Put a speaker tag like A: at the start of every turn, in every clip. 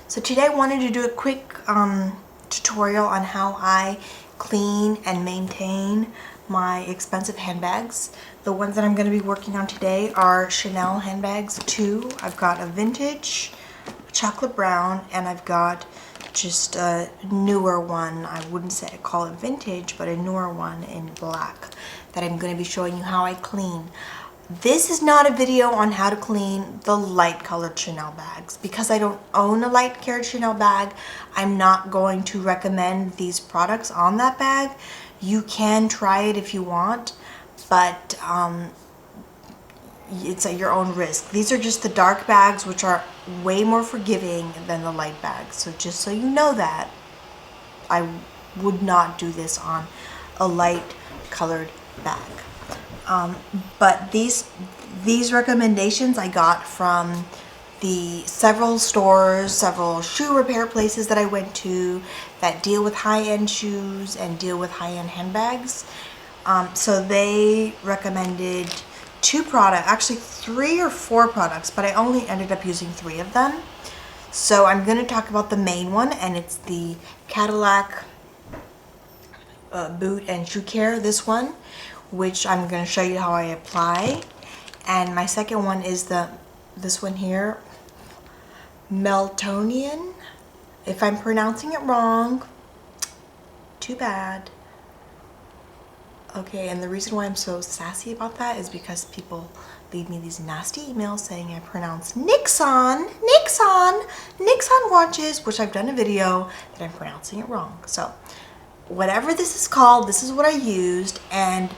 A: So today I wanted to do a quick tutorial on how I clean and maintain my expensive handbags. The ones that I'm going to be working on today are Chanel handbags, two. I've got a vintage chocolate brown and I've got just a newer one. I wouldn't say I call it vintage, but a newer one in black that I'm going to be showing you how I clean. This is not a video on how to clean the light colored Chanel bags. Because I don't own a light colored Chanel bag, I'm not going to recommend these products on that bag. You can try it if you want, but it's at your own risk. These are just the dark bags, which are way more forgiving than the light bags. So just so you know that, I would not do this on a light colored bag. But these recommendations I got from the several stores, several shoe repair places that I went to that deal with high-end shoes and deal with high-end handbags. So they recommended two products, actually 3 or 4 products, but I only ended up using 3 of them. So I'm going to talk about the main one, and it's the Cadillac boot and shoe care, this one, which I'm going to show you how I apply. And my second one is this one here, Meltonian. If I'm pronouncing it wrong, too bad. Okay, and the reason why I'm so sassy about that is because people leave me these nasty emails saying I pronounce Nixon watches, which I've done a video that I'm pronouncing it wrong. So whatever this is called, this is what I used. And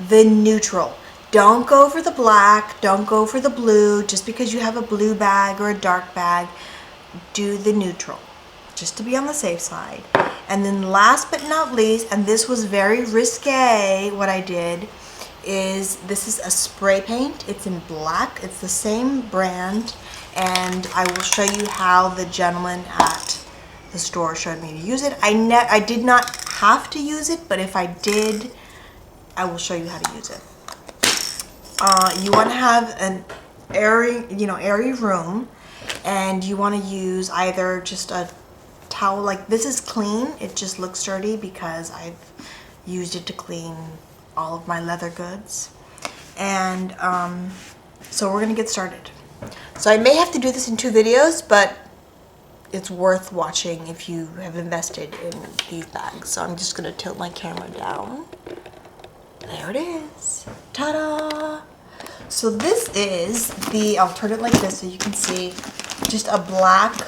A: the neutral. Don't go for the black, don't go for the blue. Just because you have a blue bag or a dark bag, do the neutral, just to be on the safe side. And then last but not least, and this was very risque, what I did is, this is a spray paint. It's in black. It's the same brand, and I will show you how the gentleman at the store showed me to use it. I did not have to use it, but if I did, I will show you how to use it. You want to have an airy room, and you want to use either just a towel. Like this is clean, it just looks dirty because I've used it to clean all of my leather goods. And so we're gonna get started. So I may have to do this in 2 videos, but it's worth watching if you have invested in these bags. So I'm just gonna tilt my camera down. There it is. Ta-da! So this is I'll turn it like this so you can see, just a black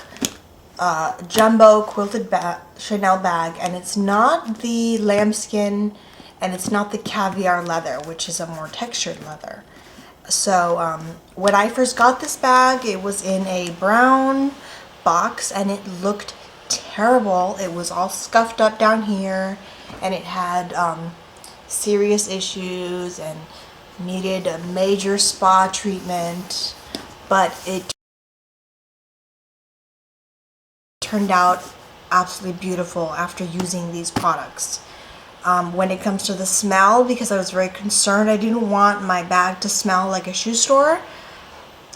A: jumbo quilted Chanel bag, and it's not the lambskin and it's not the caviar leather, which is a more textured leather. So when I first got this bag, it was in a brown box and it looked terrible. It was all scuffed up down here, and it had serious issues and needed a major spa treatment, but it turned out absolutely beautiful after using these products. When it comes to the smell, because I was very concerned, I didn't want my bag to smell like a shoe store,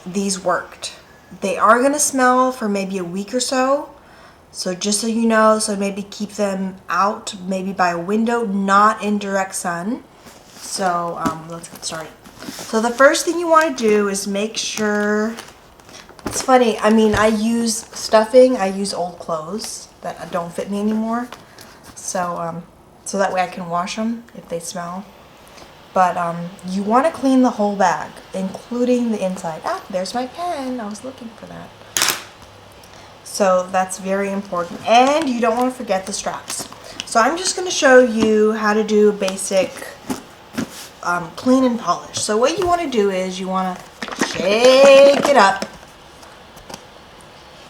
A: these worked. They are going to smell for maybe a week or so. So just so you know, so maybe keep them out, maybe by a window, not in direct sun. So let's get started. So the first thing you want to do is make sure, it's funny, I mean, I use stuffing, I use old clothes that don't fit me anymore. So, so that way I can wash them if they smell. But you want to clean the whole bag, including the inside. Ah, there's my pen, I was looking for that. So that's very important, and you don't want to forget the straps. So I'm just going to show you how to do basic clean and polish. So what you want to do is you want to shake it up.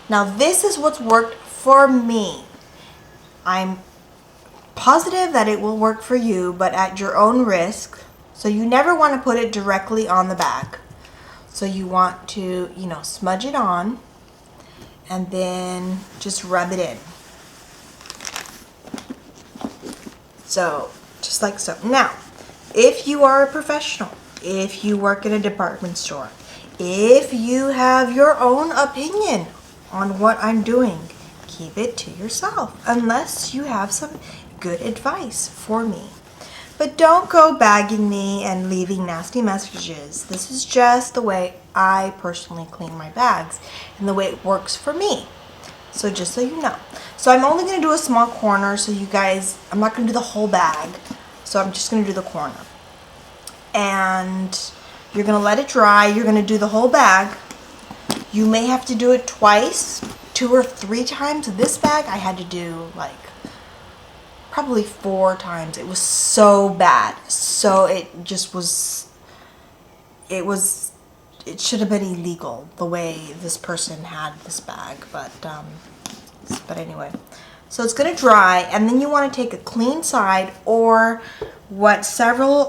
A: Now this is what's worked for me. I'm positive that it will work for you, but at your own risk. So you never want to put it directly on the bag. So you want to, smudge it on and then just rub it in. So just like so. Now, if you are a professional, if you work in a department store, if you have your own opinion on what I'm doing. Keep it to yourself unless you have some good advice for me. But don't go bagging me and leaving nasty messages. This is just the way I personally clean my bags and the way it works for me. So just so you know. So I'm only going to do a small corner, so you guys, I'm not going to do the whole bag. So I'm just going to do the corner. And you're going to let it dry. You're going to do the whole bag. You may have to do it twice, 2 or 3 times. This bag I had to do like probably 4 times. It was so bad. So it just was, it should have been illegal the way this person had this bag. But anyway. So it's going to dry, and then you want to take a clean side, or what several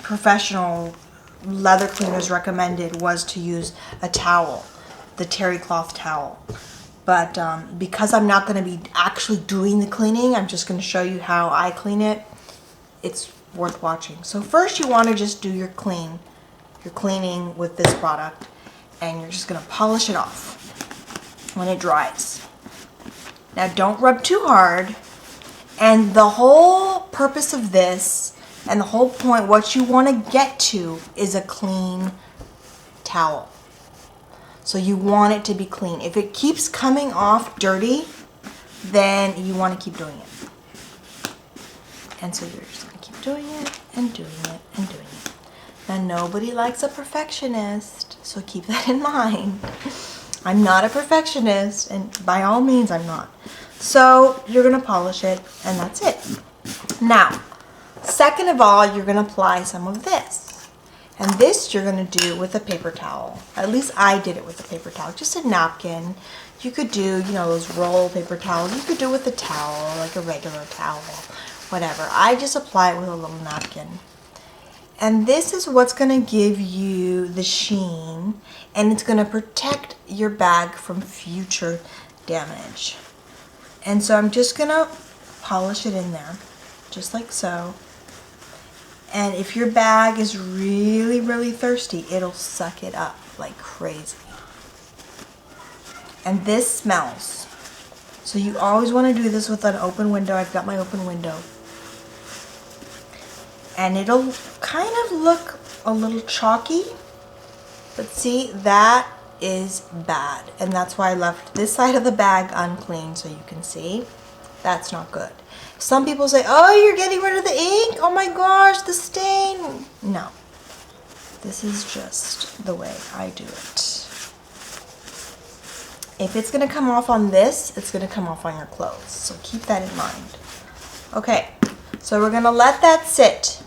A: professional leather cleaners recommended was to use a towel, the terry cloth towel. But because I'm not going to be actually doing the cleaning, I'm just going to show you how I clean it. It's worth watching. So first you want to just do your cleaning with this product, and you're just going to polish it off when it dries. Now don't rub too hard, and the whole purpose of this and the whole point, what you want to get to, is a clean towel. So you want it to be clean. If it keeps coming off dirty, then you want to keep doing it. And so you're just going to keep doing it and doing it and doing it. Now nobody likes a perfectionist, so keep that in mind. I'm not a perfectionist, and by all means I'm not. So you're going to polish it, and that's it. Now, second of all, you're going to apply some of this. And this you're going to do with a paper towel. At least I did it with a paper towel. Just a napkin. You could do, you know, those roll paper towels. You could do it with a towel, like a regular towel, whatever. I just apply it with a little napkin. And this is what's going to give you the sheen, and it's going to protect your bag from future damage. And so I'm just going to polish it in there, just like so. And if your bag is really, really thirsty, it'll suck it up like crazy. And this smells. So you always want to do this with an open window. I've got my open window. And it'll kind of look a little chalky, but see, that is bad, and that's why I left this side of the bag unclean, so you can see that's not good. Some people say, oh, you're getting rid of the ink, oh my gosh, the stain. No, this is just the way I do it. If it's going to come off on this, it's going to come off on your clothes, so keep that in mind. Okay, so we're going to let that sit